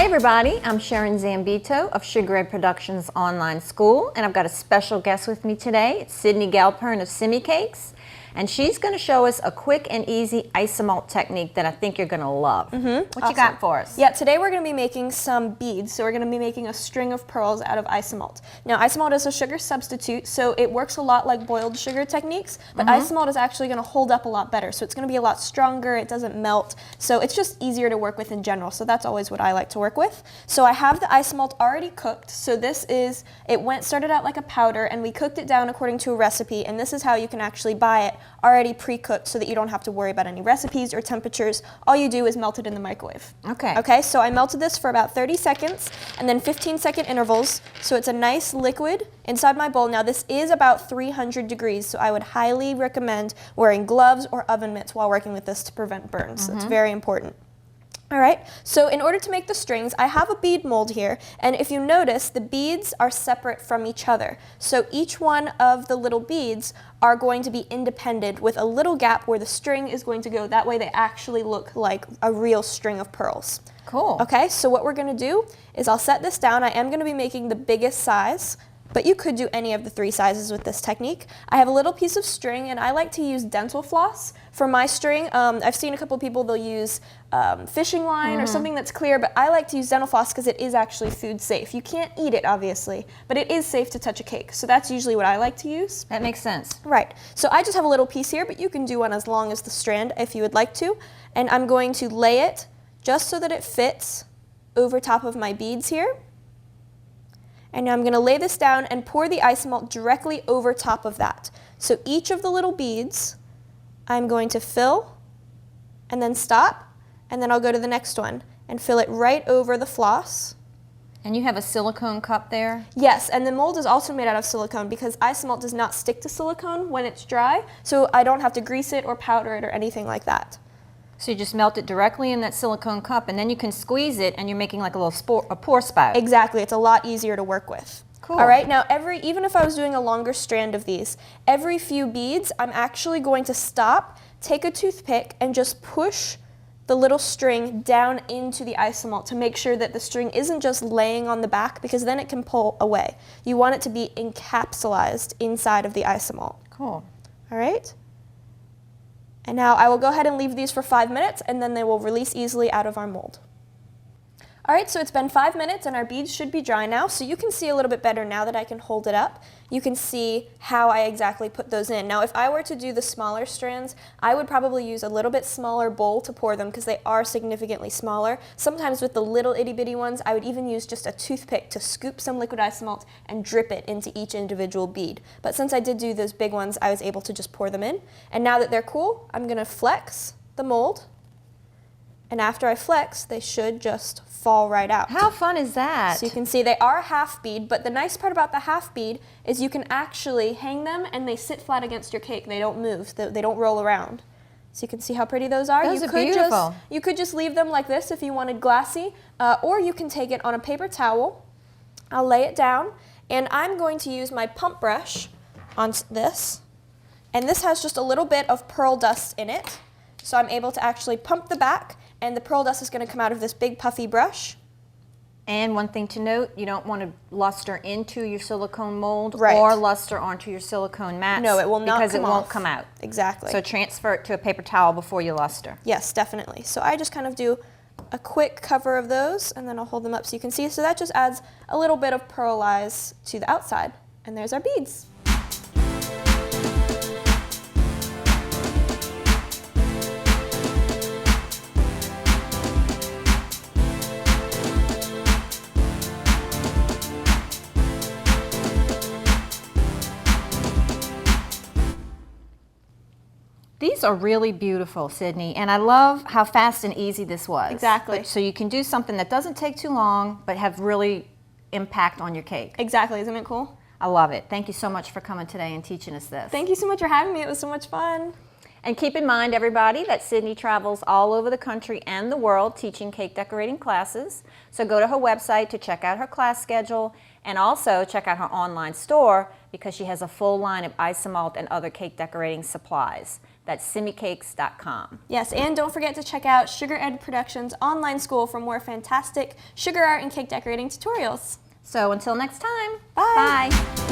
Hi everybody, I'm Sharon Zambito of Sugar Ed Productions Online School, and I've got a special guest with me today. It's Sidney Galpern of Simi Cakes, and she's going to show us a quick and easy isomalt technique that I think you're going to love. What you got for us? Yeah, today we're going to be making some beads, so we're going to be making a string of pearls out of isomalt. Now, isomalt is a sugar substitute, so it works a lot like boiled sugar techniques, but isomalt is actually going to hold up a lot better, so it's going to be a lot stronger, it doesn't melt, so it's just easier to work with in general, so that's always what I like to work with. So I have the isomalt already cooked, so this is, started out like a powder, and we cooked it down according to a recipe, and this is how you can actually buy it already pre-cooked so that you don't have to worry about any recipes or temperatures. All you do is melt it in the microwave. Okay, so I melted this for about 30 seconds and then 15-second intervals, so it's a nice liquid inside my bowl. Now this is about 300 degrees, so I would highly recommend wearing gloves or oven mitts while working with this to prevent burns. That's very important. All right, so in order to make the strings, I have a bead mold here, and if you notice, the beads are separate from each other. So each one of the little beads are going to be independent with a little gap where the string is going to go. That way they actually look like a real string of pearls. Cool. Okay, so what we're gonna do is I'll set this down. I am gonna be making the biggest size, but you could do any of the 3 sizes with this technique. I have a little piece of string, and I like to use dental floss for my string. I've seen a couple people, they'll use fishing line or something that's clear, but I like to use dental floss because it is actually food safe. You can't eat it, obviously, but it is safe to touch a cake, so that's usually what I like to use. That makes sense. Right, so I just have a little piece here, but you can do one as long as the strand if you would like to, and I'm going to lay it just so that it fits over top of my beads here. And now I'm going to lay this down and pour the isomalt directly over top of that. So each of the little beads, I'm going to fill and then stop, and then I'll go to the next one and fill it right over the floss. And you have a silicone cup there? Yes, and the mold is also made out of silicone because isomalt does not stick to silicone when it's dry, so I don't have to grease it or powder it or anything like that. So you just melt it directly in that silicone cup, and then you can squeeze it, and you're making like a little pour spout. Exactly, it's a lot easier to work with. Cool. All right, now even if I was doing a longer strand of these, every few beads, I'm actually going to stop, take a toothpick, and just push the little string down into the isomalt to make sure that the string isn't just laying on the back, because then it can pull away. You want it to be encapsulated inside of the isomalt. Cool. All right? And now I will go ahead and leave these for 5 minutes, and then they will release easily out of our mold. All right, so it's been 5 minutes, and our beads should be dry now, so you can see a little bit better now that I can hold it up. You can see how I exactly put those in. Now, if I were to do the smaller strands, I would probably use a little bit smaller bowl to pour them because they are significantly smaller. Sometimes with the little itty-bitty ones, I would even use just a toothpick to scoop some liquid isomalt and drip it into each individual bead. But since I did do those big ones, I was able to just pour them in. And now that they're cool, I'm going to flex the mold. And after I flex, they should just fall right out. How fun is that? So you can see they are a half bead, but the nice part about the half bead is you can actually hang them and they sit flat against your cake. They don't move, they don't roll around. So you can see how pretty those are. Those are beautiful. You could just leave them like this if you wanted glassy, or you can take it on a paper towel. I'll lay it down, and I'm going to use my pump brush on this. And this has just a little bit of pearl dust in it, so I'm able to actually pump the back, and the pearl dust is going to come out of this big puffy brush. And one thing to note, you don't want to luster into your silicone mold Right. or luster onto your silicone mats. No, it will not because come it won't off. come out. Exactly. So transfer it to a paper towel before you luster. Yes, definitely. So I just kind of do a quick cover of those, and then I'll hold them up so you can see. So that just adds a little bit of pearlize to the outside. And there's our beads. These are really beautiful, Sidney, and I love how fast and easy this was. Exactly. So you can do something that doesn't take too long, but have really impact on your cake. Exactly. Isn't it cool? I love it. Thank you so much for coming today and teaching us this. Thank you so much for having me. It was so much fun. And keep in mind, everybody, that Sidney travels all over the country and the world teaching cake decorating classes. So go to her website to check out her class schedule And also check out her online store because she has a full line of Isomalt and other cake decorating supplies. That's simicakes.com. Yes, and don't forget to check out Sugar Ed Productions online school for more fantastic sugar art and cake decorating tutorials. So until next time, Bye. bye.